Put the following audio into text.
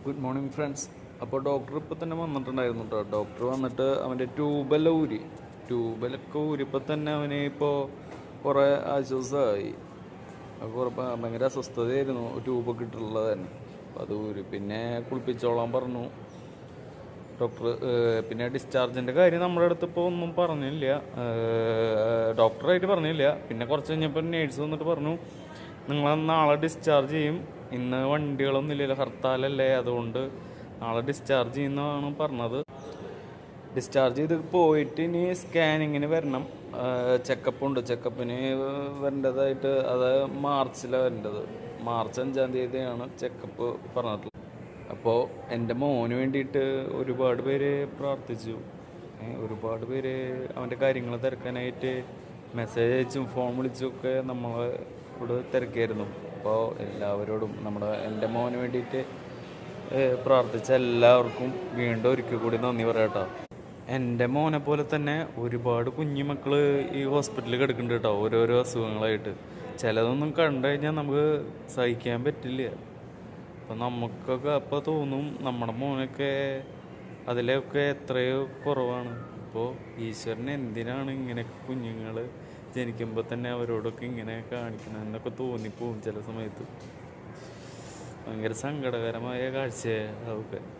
Good morning friends. അപ്പോൾ doctor ഇപ്പോൾ തന്നെ വന്നിട്ടുണ്ടായിരുന്നു കേട്ടോ. ഡോക്ടർ വന്നിട്ട് അവൻ്റെ ട്യൂബെല്ലൊക്കെ ഊരിപ്പോൾ തന്നെ അവന് ഇപ്പോൾ കുറേ ആശ്വാസമായി. കുറേ ഭയങ്കര അസ്വസ്ഥതയായിരുന്നു ട്യൂബൊക്കെ ഇട്ടുള്ളത് തന്നെ. അപ്പോൾ അത് ഊരി പിന്നെ കുളിപ്പിച്ചോളാൻ പറഞ്ഞു ഡോക്ടർ. പിന്നെ ഡിസ്ചാർജിൻ്റെ കാര്യം നമ്മുടെ അടുത്ത് ഇപ്പോൾ ഒന്നും പറഞ്ഞില്ല, ഡോക്ടറായിട്ട് പറഞ്ഞില്ല. പിന്നെ കുറച്ച് കഴിഞ്ഞപ്പോൾ നേഴ്സ് വന്നിട്ട് പറഞ്ഞു, നിങ്ങൾ നാളെ ഡിസ്ചാർജ് ചെയ്യും, ഇന്ന് വണ്ടികളൊന്നും ഇല്ലല്ലോ, ഹർത്താലല്ലേ, അതുകൊണ്ട് നാളെ ഡിസ്ചാർജ് ചെയ്യുന്നതാണ് പറഞ്ഞത്. ഡിസ്ചാർജ് ചെയ്ത് പോയിട്ട് ഇനി സ്കാനിങ്ങിന് വരണം. ചെക്കപ്പിന് വരേണ്ടതായിട്ട്, അത് മാർച്ചിലാണ് വരേണ്ടത്. മാർച്ച് 5-ാം തീയതിയാണ് ചെക്കപ്പ് പറഞ്ഞിട്ടുള്ളത്. അപ്പോൾ എൻ്റെ മോന് വേണ്ടിയിട്ട് ഒരുപാട് പേര് പ്രാർത്ഥിച്ചു. ഒരുപാട് പേര് അവൻ്റെ കാര്യങ്ങൾ തിരക്കാനായിട്ട് മെസ്സേജ് അയച്ചും ഫോൺ വിളിച്ചുമൊക്കെ നമ്മളോട് തിരക്കായിരുന്നു. അപ്പോൾ എല്ലാവരോടും എൻ്റെ മോന് വേണ്ടിയിട്ട് പ്രാർത്ഥിച്ച എല്ലാവർക്കും വീണ്ടും ഒരിക്കൽ കൂടി നന്ദി പറയാട്ടോ. എൻ്റെ മോനെ പോലെ തന്നെ ഒരുപാട് കുഞ്ഞുമക്കൾ ഈ ഹോസ്പിറ്റലിൽ കിടക്കുന്നുണ്ട് കേട്ടോ, ഓരോരോ അസുഖങ്ങളായിട്ട്. ചിലതൊന്നും കണ്ടു കഴിഞ്ഞാൽ നമുക്ക് സഹിക്കാൻ പറ്റില്ല. അപ്പം നമുക്കൊക്കെ അപ്പോൾ തോന്നും നമ്മുടെ മോനൊക്കെ അതിലൊക്കെ എത്രയോ കുറവാണ്. അപ്പോൾ ഈശ്വരൻ എന്തിനാണ് ഇങ്ങനെയൊക്കെ കുഞ്ഞുങ്ങൾ ജനിക്കുമ്പോൾ തന്നെ അവരോടൊക്കെ ഇങ്ങനെ കാണിക്കണം എന്നൊക്കെ തോന്നിപ്പോവും ചില സമയത്ത്. ഭയങ്കര സങ്കടകരമായ കാഴ്ചയാണ് അതൊക്കെ.